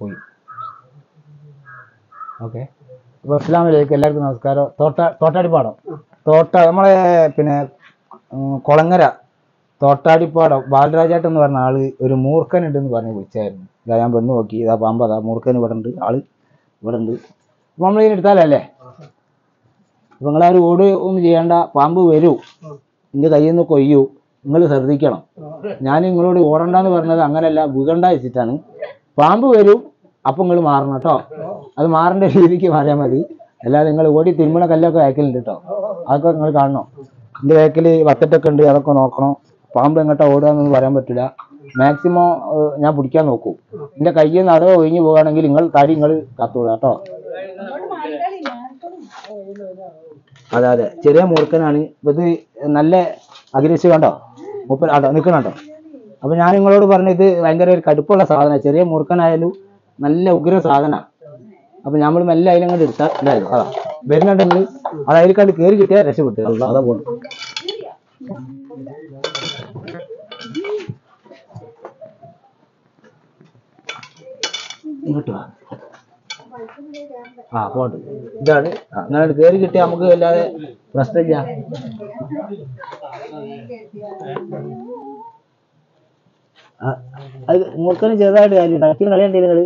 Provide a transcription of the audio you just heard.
പോയി. ഓക്കെ. അപ്പോൾ അസ്സലാമു അലൈക്കും, എല്ലാവർക്കും നമസ്കാരം. തോട്ടാടിപ്പാടം നമ്മളെ പിന്നെ കൊളങ്ങര തോട്ടാടിപ്പാടം ബാലരാജാട്ട് എന്ന് പറഞ്ഞ ആള് ഒരു മൂർഖൻ ഉണ്ടെന്ന് പറഞ്ഞ് വിളിച്ചായിരുന്നു. ഇതാ ഞാൻ വന്ന് നോക്കി, ഇതാ പാമ്പ്, അതാ മൂർഖൻ ഇവിടെ ഉണ്ട്, ആള് ഇവിടെ ഉണ്ട്. അപ്പോൾ നമ്മളിതിന് എടുത്താലല്ലേ. അപ്പോൾ നിങ്ങളാരും ഓട് ഒന്നും ചെയ്യേണ്ട, പാമ്പ് വരൂ, എൻ്റെ കയ്യിൽ നിന്ന് കൊയ്യൂ, നിങ്ങൾ ശ്രദ്ധിക്കണം. ഞാൻ നിങ്ങളോട് ഓടണ്ടെന്ന് പറഞ്ഞത് അങ്ങനെയല്ല, വീകണ്ട വെച്ചിട്ടാണ്. പാമ്പ് വരും, അപ്പം നിങ്ങൾ മാറണം കേട്ടോ. അത് മാറേണ്ട രീതിക്ക് മാറിയാൽ മതി. അല്ലാതെ നിങ്ങൾ ഓടി തിരുമണ കല്ലൊക്കെ വേക്കലുണ്ട് കേട്ടോ, അതൊക്കെ നിങ്ങൾ കാണണം. എൻ്റെ വേക്കിൽ വത്തട്ടൊക്കെ ഉണ്ട്, അതൊക്കെ നോക്കണം. പാമ്പ് എങ്ങോട്ടാ ഓടുകയെന്നൊന്നും പറയാൻ പറ്റില്ല. മാക്സിമം ഞാൻ പിടിക്കാൻ നോക്കൂ. എൻ്റെ കയ്യിൽ നിന്ന് അടവ് ഒഴിഞ്ഞു പോകുകയാണെങ്കിൽ നിങ്ങൾ തടി നിങ്ങൾ കത്തോളൂ കേട്ടോ. അതെ, ചെറിയ മൂർഖനാണ് ഇത്. നല്ല അഗ്രസീവ് കണ്ടോ, മുപ്പൻ ആട്ടോ നിൽക്കണം കേട്ടോ. അപ്പൊ ഞാൻ നിങ്ങളോട് പറഞ്ഞു, ഇത് ഭയങ്കര ഒരു കടുപ്പുള്ള സാധനം. ചെറിയ മൂർഖനായാലും നല്ല ഉഗ്ര സാധനമാണ്. അപ്പൊ നമ്മൾ മെല്ലെ അതിലങ്ങോട്ട് എടുത്താൽ ഇതായിരുന്നു. അതാ വരുന്നുണ്ടെങ്കിൽ അത് അതിലേക്കാണ്ട് കയറി കിട്ടിയാൽ രക്ഷപ്പെട്ടു. അതാ പോകുന്നു. പോട്ട് ഇതാണ്. അങ്ങനെ കയറി കിട്ടിയാൽ നമുക്ക് അല്ലാതെ പ്രശ്നമില്ല. അത് മൂർഖന് ചെറുതായിട്ട് കാര്യം കളിയുണ്ടെങ്കിൽ